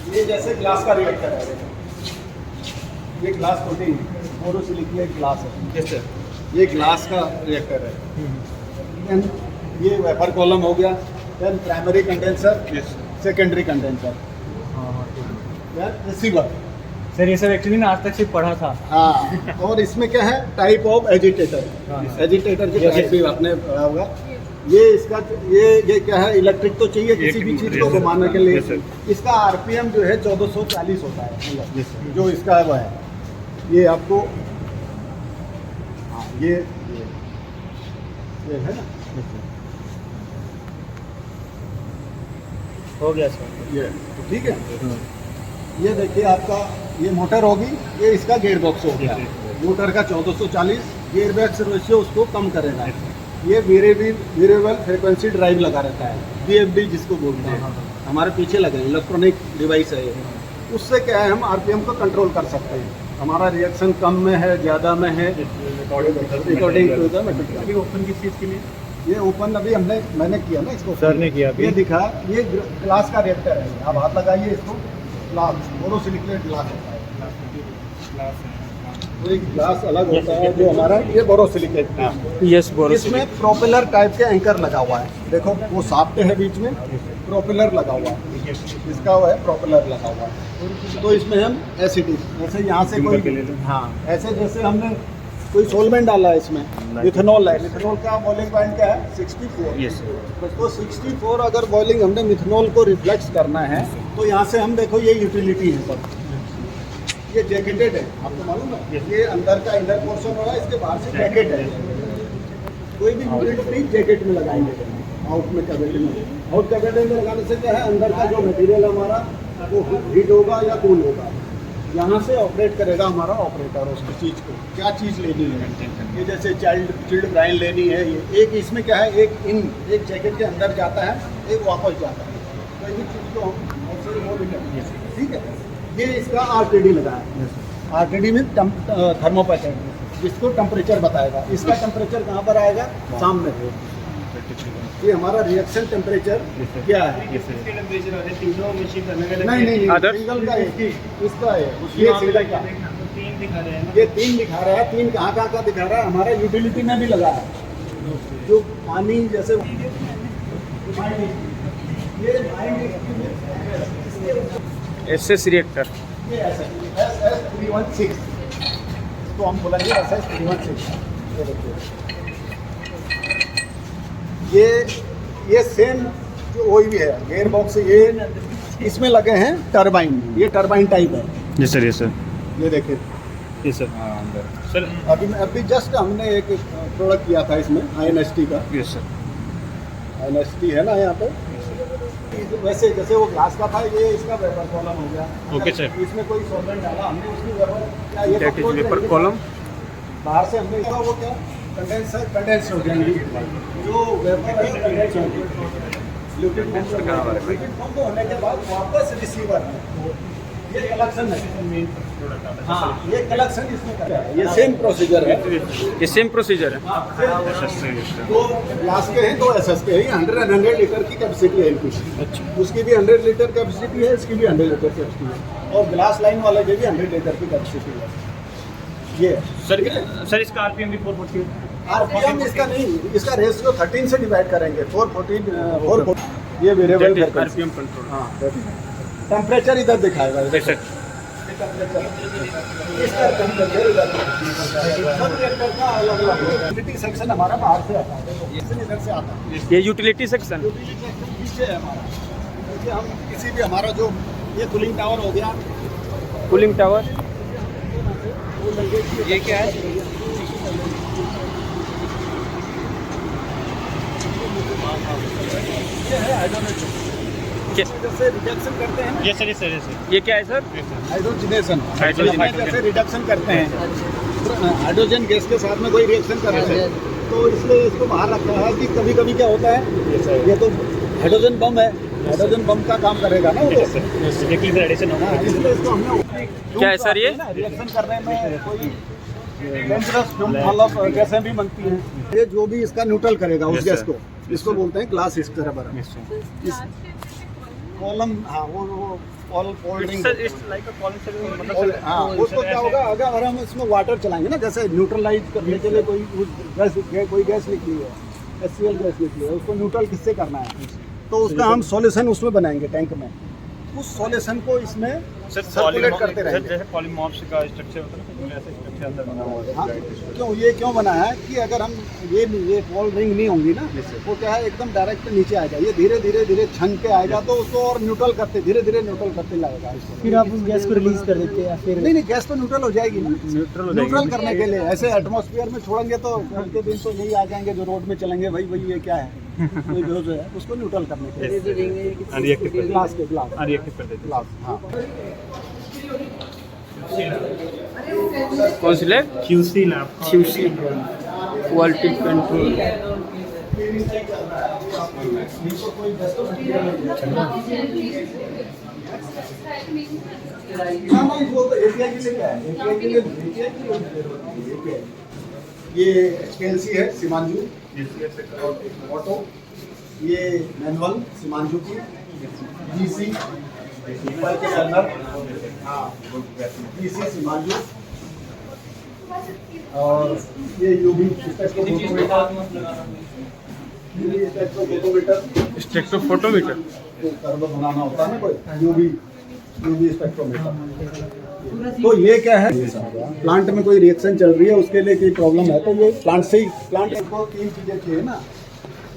ये जैसे ग्लास का रिएक्टर है, ये ग्लास कोटिंग बोरोसिलिकेट ग्लास है। Yes sir. ये ग्लास का रिएक्टर है। Then ये वेपर कॉलम हो गया, then primary condenser, yes secondary condenser, then receiver. Sir ये सब एक्चुअली ना आज तक सिर्फ पढ़ा था। हाँ, और इसमें क्या है, टाइप ऑफ एजिटेटर। हाँ। एजिटेटर की Yes, टाइप yes. भी आपने पढ़ा होगा। ये इसका ये क्या है, इलेक्ट्रिक तो चाहिए किसी भी चीज़ को Yes, sir. घुमाने के लिए। Yes, sir. इसका आरपीएम जो है 1440 होता है। Yes, sir. जो इसका है वो है, ये आपको, हाँ ये है ना, हो गया सर। ये ठीक है। ये देखिए आपका, ये मोटर होगी, ये इसका गियर बॉक्स हो गया। मोटर का 1440, गियर बॉक्स रेशियो उसको कम करेगा। ये वेरिएबल फ्रीक्वेंसी ड्राइव लगा रहता है, VFD जिसको बोलते हैं। हमारे पीछे लगे इलेक्ट्रॉनिक डिवाइस है ये। उससे क्या है, हम आरपीएम को कंट्रोल कर सकते हैं। हमारा रिएक्शन कम में है, ज़्यादा में है, रिकॉर्डिंग ओपन किस चीज़ के लिए? ये ओपन अभी मैंने किया ना इसको। सर ने किया अभी। ये दिखा, ये ग्लास का रिएक्टर है। आप हाथ लगाइए इसको, ग्लास बोरोसिलिकेट ग्लास होता है। तो एक ग्लास अलग होता है जो हमारा, ये बोरोसिलिकेट। यस इसमें प्रोपेलर टाइप के एंकर लगा हुआ है। देखो वो शाफ्ट है बीच में, प्रोपेलर लगा हुआ है। इसका वो है प्रोपेलर लगा हुआ है। तो इसमें हम एसिड, जैसे यहाँ से कोई, हाँ ऐसे जैसे हमने कोई सोलवेंट डाला है इसमें, मिथेनॉल है। मिथेनॉल का बॉइलिंग पॉइंट क्या है, 64। यस तो 64 अगर बॉइलिंग हमने मिथेनॉल को रिफ्लेक्स करना है, तो यहाँ से हम देखो ये यूटिलिटी है सब। ये जैकेटेड है, आपको मालूम है। ये अंदर का इनर पोर्शन हो रहा है, इसके बाहर से जैकेट है। कोई भी यूटिलिटी जैकेट में लगाएंगे, आउट में कैविटी में। आउट कैविटी में लगाने से क्या है, अंदर का जो मटेरियल हमारा वो हीट होगा या कूल होगा। यहाँ से ऑपरेट करेगा हमारा ऑपरेटर उसकी चीज़ को, क्या चीज़ लेनी है। ये जैसे चिल्ड ब्राइन लेनी है, ये एक इसमें क्या है, एक जैकेट के अंदर जाता है, एक वापस जाता है। तो इस चीज़ को हम ठीक है। ये इसका RTD लगा है। RTD में थर्मोपैटर, जिसको टेम्परेचर बताएगा। इसका टेम्परेचर कहाँ पर आएगा, सामने। ये हमारा रिएक्शन टेम्परेचर क्या है। नहीं, सिंगल का है, इसका है, ये सिंगल का। ये 3 दिखा रहा है। 3 कहाँ का दिखा रहा है, हमारा यूटिलिटी में भी लगा है। जो पानी जैसे SS रिएक्टर। ये SS316, इसको हम बोलेंगे SS316। ये सेम जो वही भी है गियर बॉक्स। ये इसमें लगे हैं टरबाइन, ये टरबाइन टाइप है। Yes sir. Yes sir. ये देखिए, यस सर। अंदर सर अभी जस्ट हमने एक प्रोडक्ट किया था इसमें, INST का। Yes sir. INST है ना यहाँ पे। वैसे जैसे वो ग्लास का था, ये इसका वेपर कॉलम हो गया। Okay sir. इसमें कोई सॉल्वेंट डाला हमने, उसकी वेपर क्या, ये वेपर कॉलम बाहर से हमने वो क्या कंडेंस हो जाएंगी। जो वेपर है कंडेंस हो जाएगी। लिक्विड फॉर्म को होने के बाद वापस रिसीवर है। ये कलेक्शन है। हाँ, ये कलेक्शन इसमें करता है। ये सेम प्रोसीजर है। ये सेम प्रोसीजर है। दो ग्लास के हैं, 2 SS के हैं। 100 लीटर की कैपेसिटी है इनकी। अच्छा। उसकी भी 100 लीटर कैपेसिटी है, इसकी भी 100 लीटर कैपेसिटी है। और ग्लास लाइन वाले की भी 100 लीटर की कैपेसिटी है। ये सर इसका RPM भी 440 है। RPM इसका नहीं, इसका रेशियो 13 से डिवाइड करेंगे। 440 ये वेरिएबल RPM कंट्रोल। हाँ, टेम्परेचर इधर दिखाएगा। सर इसका टेम्परेचर इधर यूटिलिटी सेक्शन हमारा बाहर से आता है, इधर से आता है। ये यूटिलिटी सेक्शन। यूटिलिटी सेक्शन पीछे है हमारा। देखिए हम किसी भी हमारा जो ये कूलिंग टावर हो गया, कूलिंग टावर। ये क्या है? ये है हाइड्रोजन। जैसे रिडक्शन करते हैं ना, ये सर। ये क्या है सर? हाइड्रोजनेशन। हाइड्रोजन। जैसे रिडक्शन करते हैं, हाइड्रोजन गैस के साथ में कोई रिएक्शन कर रहे हैं, तो इसलिए इसको बाहर रखा है कि कभी कभी क्या होता है, ये तो हाइड्रोजन बम है, हाइड्रोजन बम का काम करेगा ना वो। एडिशन होगा। इसलिए इसको हमने क्या है सर ये? रिएक्शन करने में कोई डेंजरस मतलब गैसें भी बनती हैं। ये जो भी इसका न्यूट्रल करेगा उस गैस को, इसको बोलते हैं ग्लास स्क्रबर। इस कॉलम, हाँ वो कोल्ड ड्रिंक, हाँ उसको क्या होगा अगर हम इसमें वाटर चलाएंगे ना, जैसे न्यूट्रलाइज करने के लिए कोई गैस निकली है, HCl गैस निकली है, उसको न्यूट्रल किससे करना है, तो उसका हम सॉल्यूशन उसमें बनाएंगे टैंक में। उस सॉल्यूशन को इसमें सर्कुलेट करते रहेंगे। जैसे पॉलीमॉर्फ्स का स्ट्रक्चर होता है ना, ऐसे स्ट्रक्चर अंदर बना हुआ है। हाँ, क्यों बना है कि अगर हम ये वॉल रिंग नहीं होंगी ना, वो क्या है एकदम डायरेक्ट नीचे आएगा, ये धीरे धीरे छन के आएगा, तो उसको और न्यूट्रल करते धीरे न्यूट्रल करते लगेगा इसको। फिर आप उस गैस को रिलीज कर देते हैं या फिर नहीं गैस तो न्यूट्रल हो जाएगी ना, न्यूट्रल करने के लिए। ऐसे एटमॉस्फेयर में छोड़ेंगे तो कल के दिन तो यही आ जाएंगे जो रोड में चलेंगे, भाई ये क्या है, कोई जो है उसको न्यूट्रल करने के लिए ग्लास अनरिएक्टिव कर देते ग्लास। हाँ कौन सी lab? QC lab. QC quality control. ये HPLC है सीमांजू ऑटो, ये मैनुअल सीमांजू की GC ऊपर के अंदर, हाँ GC सीमांजू, और ये UV स्पेक्ट्रोफोटोमीटर कर्व बनाना होता है ना कोई, UV स्पेक्ट्रोमीटर। तो ये क्या है, प्लांट में कोई रिएक्शन चल रही है, उसके लिए कोई प्रॉब्लम है, तो ये प्लांट को 3 चीज़ें चाहिए ना,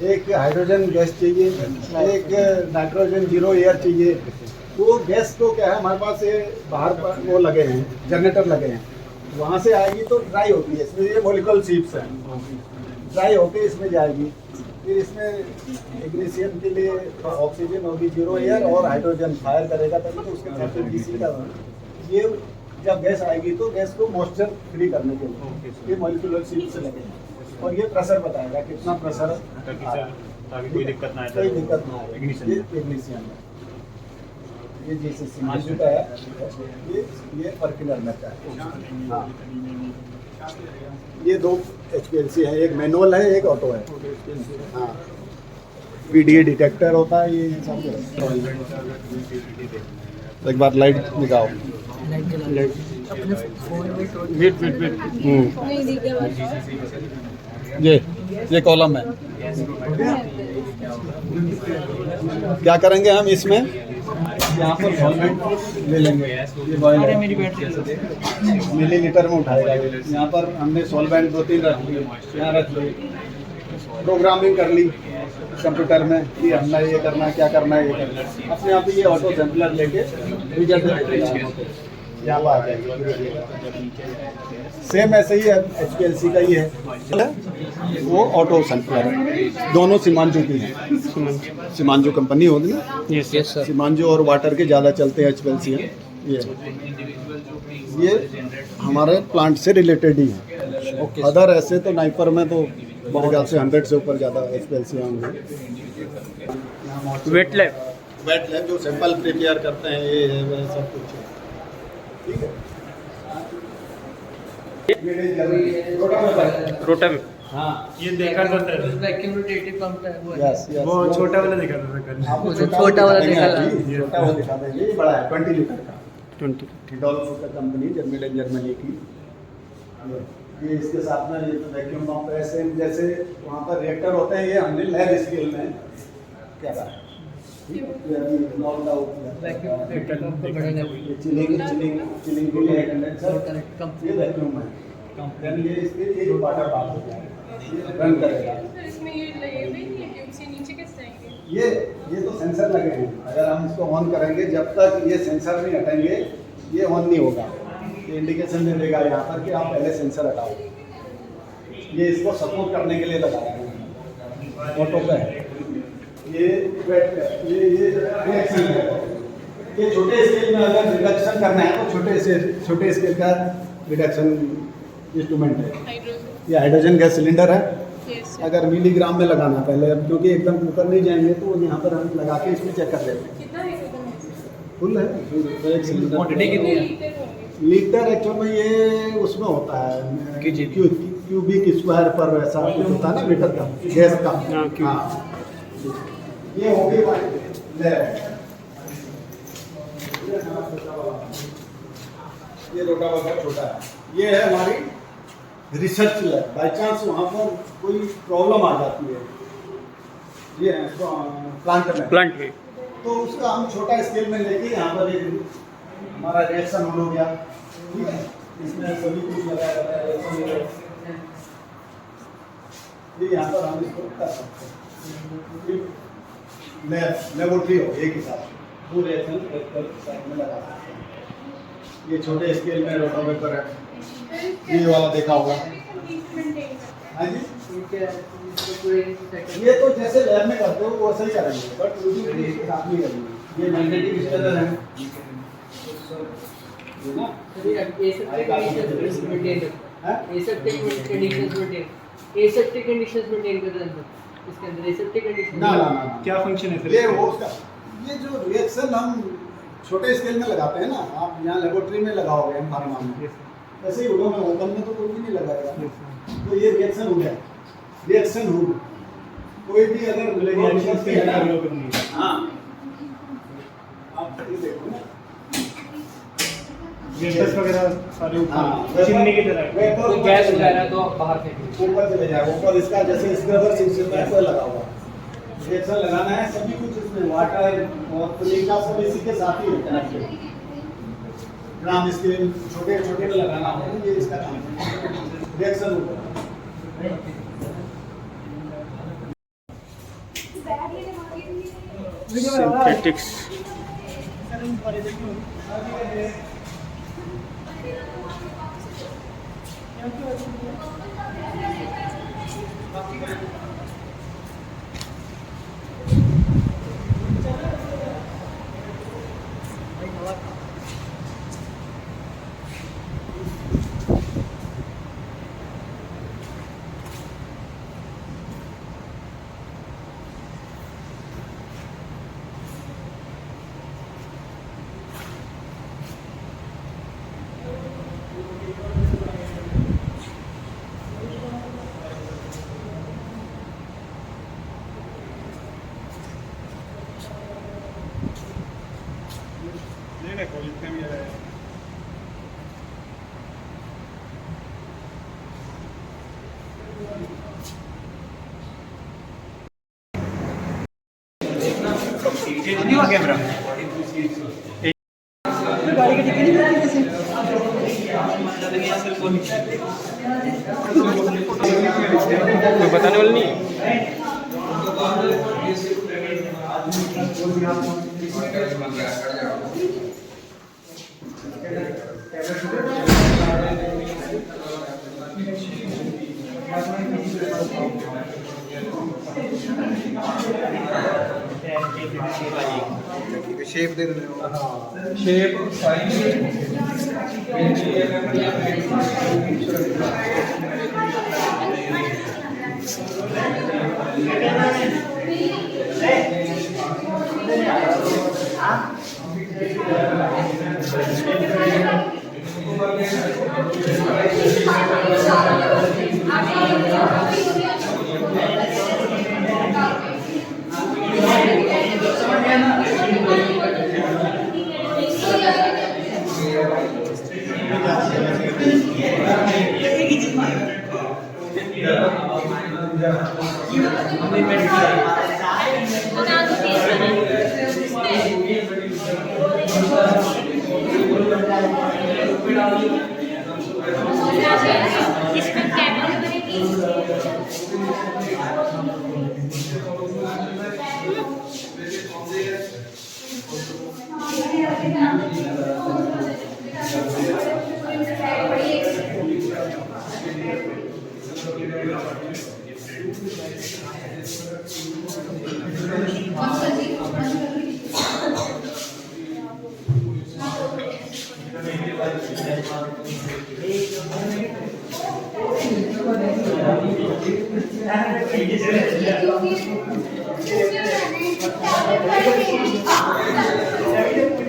एक हाइड्रोजन गैस चाहिए, एक नाइट्रोजन जीरो एयर चाहिए। तो गैस को क्या है हमारे पास ये बाहर पर वो लगे हैं, जनरेटर लगे हैं, वहाँ से आएगी तो ड्राई होती है, इसमें ये मॉलिक्यूल शीट्स हैं, ड्राई होके इसमें जाएगी, फिर इसमें इग्निशन के लिए ऑक्सीजन होगी जीरो एयर, और हाइड्रोजन फायर करेगा तभी तो उसके साथ GC का ये जब गैस आएगी तो गैस को मॉइस्चर फ्री करने के लिए ये मॉलिक्यूलर शीट से लगेगा, और ये प्रेशर बताएगा कितना प्रेशर, ताकि कोई दिक्कत ना आए। कोई दिक्कत ना आए। ये इग्निशन है, ये जैसे सीमांशु का है, ये पर्किलर में का है। हाँ ये 2 HPLC है, एक मैनुअल है एक ऑटो है। हाँ PDA डिटेक्टर होता है, ये सब एक बार लाइट दिखाओ। ये कॉलम है, क्या करेंगे हम इसमें, यहाँ पर सॉल्वेंट ले लेंगे, ये बॉयलर मिलीलीटर में उठाएगा, यहाँ पर हमने सॉल्वेंट 2-3 रख लिए, यहाँ रख लिए, प्रोग्रामिंग कर ली कंप्यूटर में कि हमने ये करना है, क्या करना है, ये करना है, अपने आप ही ये ऑटो सैंपलर लेके रिजल्ट यहाँ पर आ जाएगी। सेम ऐसे ही HPLC का ही है, वो ऑटो सैंपलर है, दोनों सीमांजू की हैं, सीमांजू कंपनी होगी ना, यस सर। सीमांजू और वाटर के ज़्यादा चलते हैं HPLC हैं। ये हमारे प्लांट से रिलेटेड ही है, अदर ऐसे तो नाइपर में तो मेरे ख्याल से 100 से ऊपर ज़्यादा HPLC होंगे। वेट लैब जो सैंपल प्रिपेयर करते हैं, ये है वह सब कुछ है, ठीक है। रोटम। हाँ ये देखा था सर, यस वो छोटा वाला देखा था कल। आपको छोटा वाला दिखा दिखा देंगे, छोटा वाला दिखा देंगे, ये बड़ा है 20 लीटर का, 20। हिडोल्फो का कंपनी जर्मनी की। ये इसके साथ में ये वैक्यूम पंप ऐसे जैसे वहाँ पर रिएक्टर होते हैं, ये हमने लैब स्केल में क्या कहा, चिलिंग के लिए कंडेंसर, ये वैक्यूम है, ये इसके ये वाटर बात हो जाएगा, रन करेगा। इसमें ये लगे हुए हैं, ये ट्यूब से नीचे कैसे जाएंगे? ये तो सेंसर लगे हैं, अगर हम इसको ऑन करेंगे, जब तक ये सेंसर नहीं हटेंगे ये ऑन नहीं होगा, ये इंडिकेशन दे देगा यहाँ पर कि आप पहले सेंसर हटाओ। ये इसको सपोर्ट करने के लिए लगाया है, ऑटो पे है, ये रिएक्शन है। ये छोटे स्केल में अगर रिडक्शन करना है तो छोटे स्केल का रिडक्शन इंस्ट्रूमेंट है। हाइड्रोजन। ये हाइड्रोजन गैस सिलेंडर है, यस। अगर मिलीग्राम में लगाना पहले, अब क्योंकि एकदम ऊपर नहीं जाएंगे तो यहाँ पर हम लगा के इसमें चेक कर लेते हैं। कितना हाइड्रोजन है? फुल है फिर एक सिलेंडर क्वांटिटी कितनी है? लीटर एक्चुअल में ये उसमें होता है क्यूबिक स्क्वायर पर ऐसा कुछ होता है ना लीटर का गैस का। हाँ ये हो गई हमारी लैब। ये रोटावेटर छोटा है। ये है हमारी रिसर्च लैब। बाई चांस वहाँ पर कोई प्रॉब्लम आ जाती है ये प्लांट में तो उसका हम छोटा स्केल में लेके यहाँ पर एक हमारा रिएक्शन हो गया, ठीक है, इसमें सभी कुछ लगाया जाता है रिएक्शन ये यहाँ पर हम इसको कर सकते हैं। लेबोरेटरी हो एक ही साथ वो रिएक्शन साइड में लगा सकते हैं। ये छोटे स्केल में रोटावेटर है, ये वाला देखा होगा। हाँ जी ये तो जैसे लैब में करते हो वो सही करेंगे बट इसके साथ नहीं करेंगे। ये मैग्नेटिक स्टेलर है ना क्या फंक्शन है फिर? ये वो उसका ये जो रिएक्शन हम छोटे स्केल में लगाते हैं ना, आप यहाँ लेबोरेटरी में लगाओगे हम फार्मा में ऐसे ही होगा। मैं ओपन में तो कोई भी नहीं लगाएगा। तो ये रिएक्शन हो गया, रिएक्शन हो कोई भी अगर हाँ आप देखो ना वेपर्स वगैरह सारे हाँ, ऊपर चिमनी की तरह तो गैस वगैरह तो बाहर फेंक ऊपर चले जाएगा। ऊपर इसका जैसे स्क्रबर सिस्टम है वो लगा हुआ रिएक्शन लगाना है। सभी कुछ इसमें वाटर और प्लेटा सब इसी के साथ ही होता है। ग्राम स्केल छोटे छोटे में लगाना होता है, ये इसका काम है। रिएक्शन होता सिंथेटिक्स कैमरा गाड़ी की टिकट नहीं मिलती कोई बताने वाला नहीं है। शेप दे रहे हो शेप इसमें कैमरा बनेगी।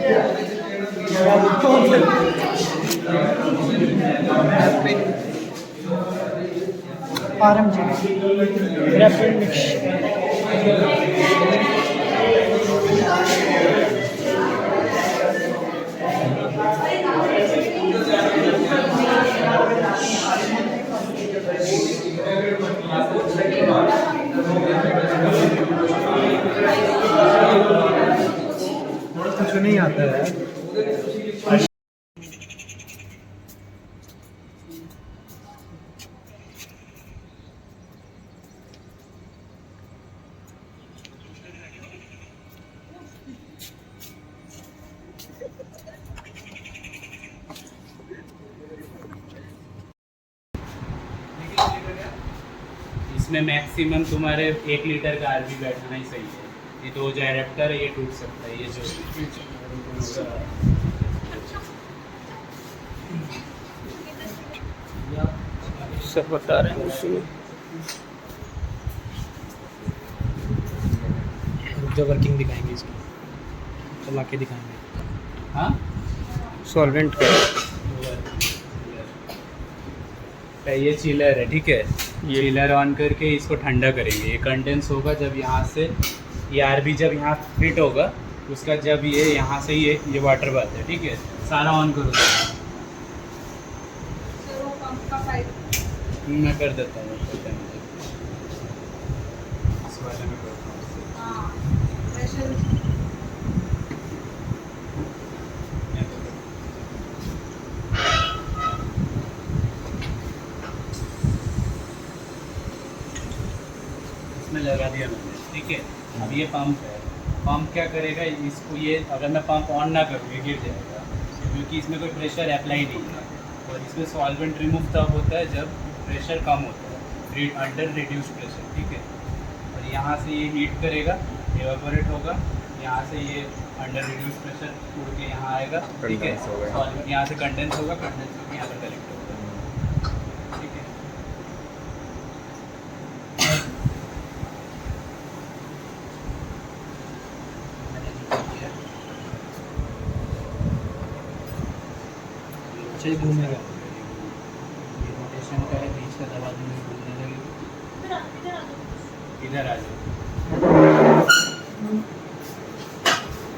Yeah. कुछ नहीं आता है। इसमें मैक्सिमम तुम्हारे 1 लीटर का आरबी बैठना ही सही है। ये 2 जो एडेप्टर है ये टूट सकता है, ये जो सब बता रहे हैं उसमें। जो वर्किंग दिखाएंगे इसकी, चला के दिखाएंगे। हाँ सॉल्वेंट का ये चिलर है, ठीक है। ये चिलर ऑन करके इसको ठंडा करेंगे। ये कंडेंस होगा जब यहाँ से ये आरबी जब यहाँ फिट होगा, उसका जब ये यहाँ से ये वाटर बात है, ठीक है। सारा ऑन करो। सर वो पंप का पाइप मैं कर देता हूँ, इस वाले में करता हूँ। हाँ प्रेशर इसमें लगा दिया मैंने, ठीक है। अब ये पंप है। पंप क्या करेगा इसको, ये अगर मैं पंप ऑन ना करूँ ये गिर जाएगा, क्योंकि इसमें कोई प्रेशर अप्लाई नहीं है। और इसमें सॉल्वेंट रिमूव तब होता है जब प्रेशर कम होता है, अंडर रिड्यूस प्रेशर, ठीक है। और यहाँ से ये हीट करेगा, एवापोरेट होगा, यहाँ से ये अंडर रिड्यूस प्रेशर उड़ के यहाँ आएगा, ठीक है। सॉल्वेंट यहाँ से कंडेंस होगा, कंडेंस होकर यहाँ पर कलेक्ट होगा, ठीक है। अच्छा, ये घूमेगा। ये रोटेशन का है, बीच का दबा दूँगी, घूमने लगेगा। इधर आ जाओ।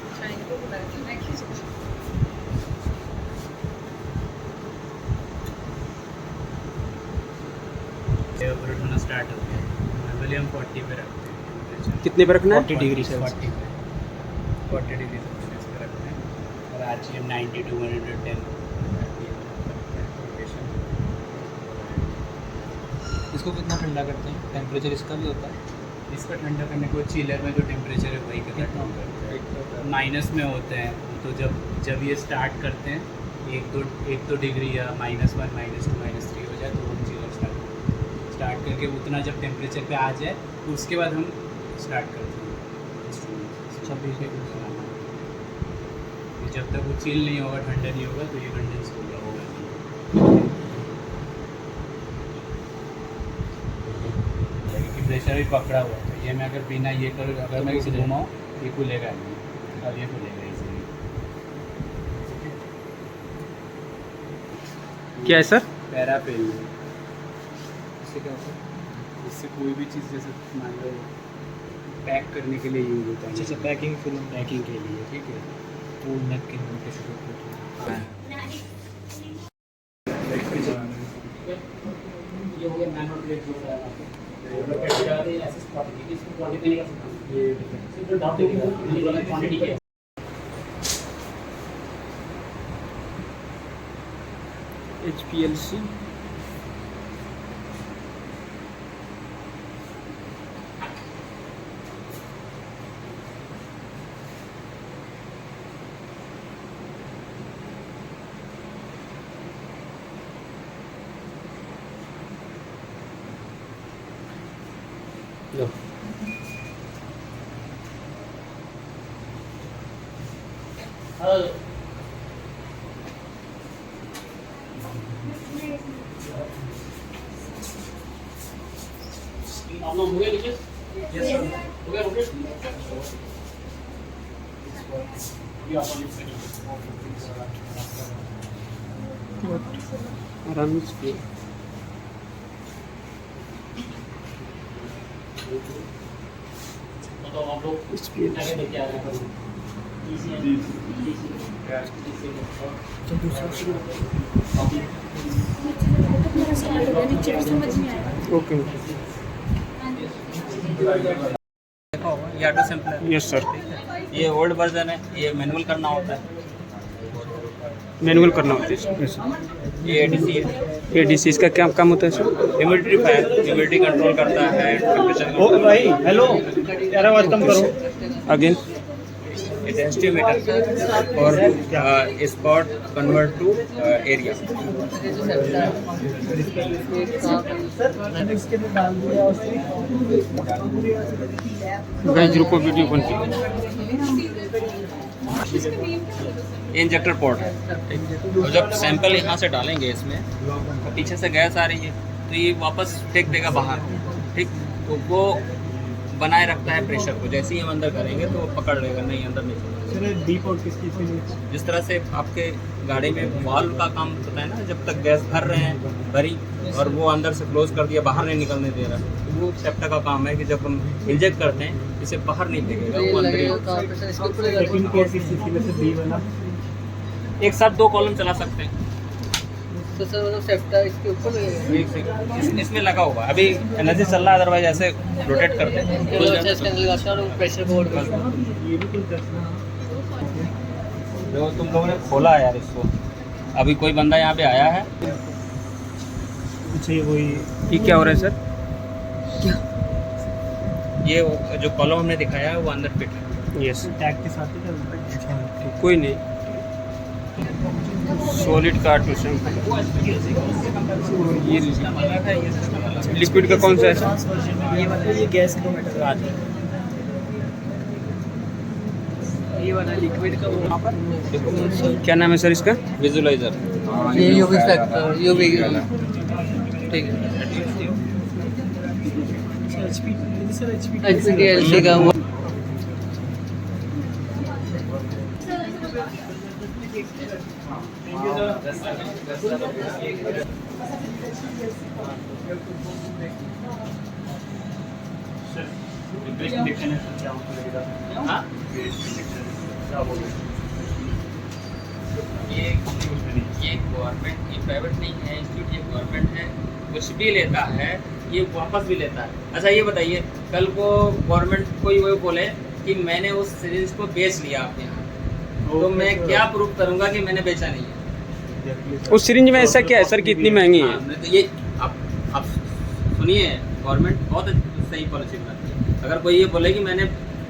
अच्छा इनको बुलाया था मैं किसी को एवापोरेट होना स्टार्ट हो गया। नॉर्मली हम 40 पे रखते हैं। कितने पे रखना है? 40 डिग्री से 40 पे 40 डिग्री सेल्सियस पे रखते हैं। और RGM 90 to 110 रोटेशन। इसको कितना ठंडा करते हैं? टेम्परेचर इसका भी होता है? इसका ठंडा करने को चिलर में जो टेम्परेचर है वही कितना कम करते हैं। माइनस में होते हैं, तो जब ये स्टार्ट करते हैं 1-2 डिग्री या -1 -2 -3 हो जाए तो हम चिलर स्टार्ट करके उतना जब टेम्परेचर पे आ जाए तो उसके बाद हम स्टार्ट करते हैं। 26 डिग्री से। जब तक वो चिल नहीं होगा, ठंडा नहीं होगा, तो ये कंडेंस होगा। क्योंकि प्रेशर भी पकड़ा हुआ है, तो ये मैं अगर बिना ये करूँ, अगर मैं इसे घुमाऊँ ये खुलेगा नहीं, और ये खुलेगा इजीली। क्या है सर? पैराफिल, इससे क्या होता है? इससे कोई भी चीज़ जैसे मान लो पैक करने के लिए यूज होता है। अच्छा, पैकिंग फिल्म पैकिंग के लिए, ठीक है। वो नैपकिन में कैसे करते हैं? ये हो गया मैनुअल प्लेट जो है आपको ऐसे स्पॉट है, इसको क्वांटिटी नहीं कर सकता। ये सिर्फ जो डाउट है क्वांटिटी के HPLC लो। Yes, sir. ये ऑपोजिट से आराम से तो आप लोग आगे लेके आ रहे हैं समझ नहीं आया। ओके ये ऑटो सैंपलर यस सर ये ओल्ड वर्जन है, ये मैनुअल करना होता है। मैनुअल करना होता है ये एडीसी है, एडीसी इसका क्या काम होता है सर ह्यूमिडिफायर ह्यूमिडिटी कंट्रोल करता है, टेम्परेचर ओ भाई हेलो यार आवाज कम करो। अगेन डेंसिटी मीटर और spot convert to area. Guys रुको वीडियो बन के इसका नेम क्या है? इंजेक्टर पोर्ट है, ठीक। और जब सैंपल यहाँ से डालेंगे इसमें तो पीछे से गैस आ रही है तो ये वापस फेंक देगा बाहर, ठीक। तो वो बनाए रखता है प्रेशर को, जैसे ही हम अंदर करेंगे तो वो पकड़ लेगा, नहीं अंदर नहीं चलेगा। सर डीप और किस चीज़ के लिए? जिस तरह से आपके गाड़ी में वाल्व का काम होता है ना, जब तक गैस भर रहे हैं भरी और वो अंदर से क्लोज कर दिया, बाहर नहीं निकलने दे रहा, तो वो सेप्टा का काम है कि जब हम इंजेक्ट करते हैं इसे बाहर नहीं फेंकेगा, वो अंदर ही। लेकिन किस चीज़ में से डी वाला एक साथ 2 कॉलम चला सकते हैं। तो सर मतलब सेफ्टा इसके ऊपर इसमें लगा हुआ है, अभी एनर्जी चल रहा है, अदरवाइज ऐसे रोटेट करते हैं। इसके अंदर लगा और प्रेशर बोर्ड ये भी कुछ दर्शन जो तुम लोगों ने खोला है यार इसको, अभी कोई बंदा यहाँ पे आया है। अच्छा ये वही ये क्या हो रहा है सर ये जो कॉलम हमने दिखाया है वो अंदर फिट है। यस टैग के साथ ही चलता है। कोई नहीं सॉलिड का टू सैंपल ये लिक्विड का कौन सा है सर ये वाला ये गैस किलोमीटर ये वाला लिक्विड का वो क्या नाम है सर इसका विजुलाइजर ये यूवी फैक्टर यूवी ठीक है एचपीटीएल का वो ये गवर्नमेंट की प्राइवेट नहीं है इंस्टीट्यूट, ये गवर्नमेंट है, कुछ भी लेता है ये वापस भी लेता है। अच्छा ये बताइए, कल को गवर्नमेंट कोई वो बोले कि मैंने उस सीरीज को बेच लिया आपके यहाँ, तो मैं क्या प्रूफ करूंगा कि मैंने बेचा नहीं है? उस सिरिंज में ऐसा क्या है सर कि इतनी महंगी है हाँ, तो ये आप सुनिए, गवर्नमेंट बहुत सही पॉलिसी बनाती है। अगर कोई ये बोले कि मैंने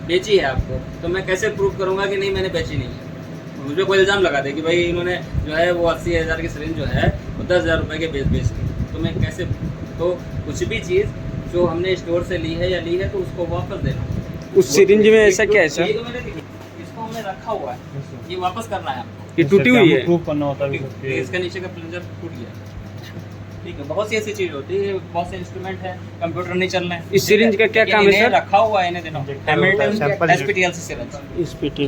बेची है आपको, तो मैं कैसे प्रूव करूंगा कि नहीं मैंने बेची नहीं है? मुझ पर कोई इल्ज़ाम लगा दे कि भाई इन्होंने जो है वो 80,000 की सिरिंज जो है वो 10,000 रुपये के बेच दी, तो मैं कैसे? तो कुछ भी चीज़ जो हमने स्टोर से ली है या ली है तो उसको वापस देना। उस सिरिंज में ऐसा क्या है ये सर तो मैंने इसको हमने रखा हुआ है, ये वापस करना है आपको। ये टूटी हुई है प्रूफ करना होता है इसका नीचे का प्लंजर टूट गया, ठीक है। बहुत सी ऐसी चीज़ होती है, बहुत से इंस्ट्रूमेंट है, कंप्यूटर नहीं चल रहे हैं। इस सिरिंज का क्या काम है इन्हें सर रखा हुआ है, इन्हें देना हैमिल्टन SPTL से सिरिंज। इस पेटी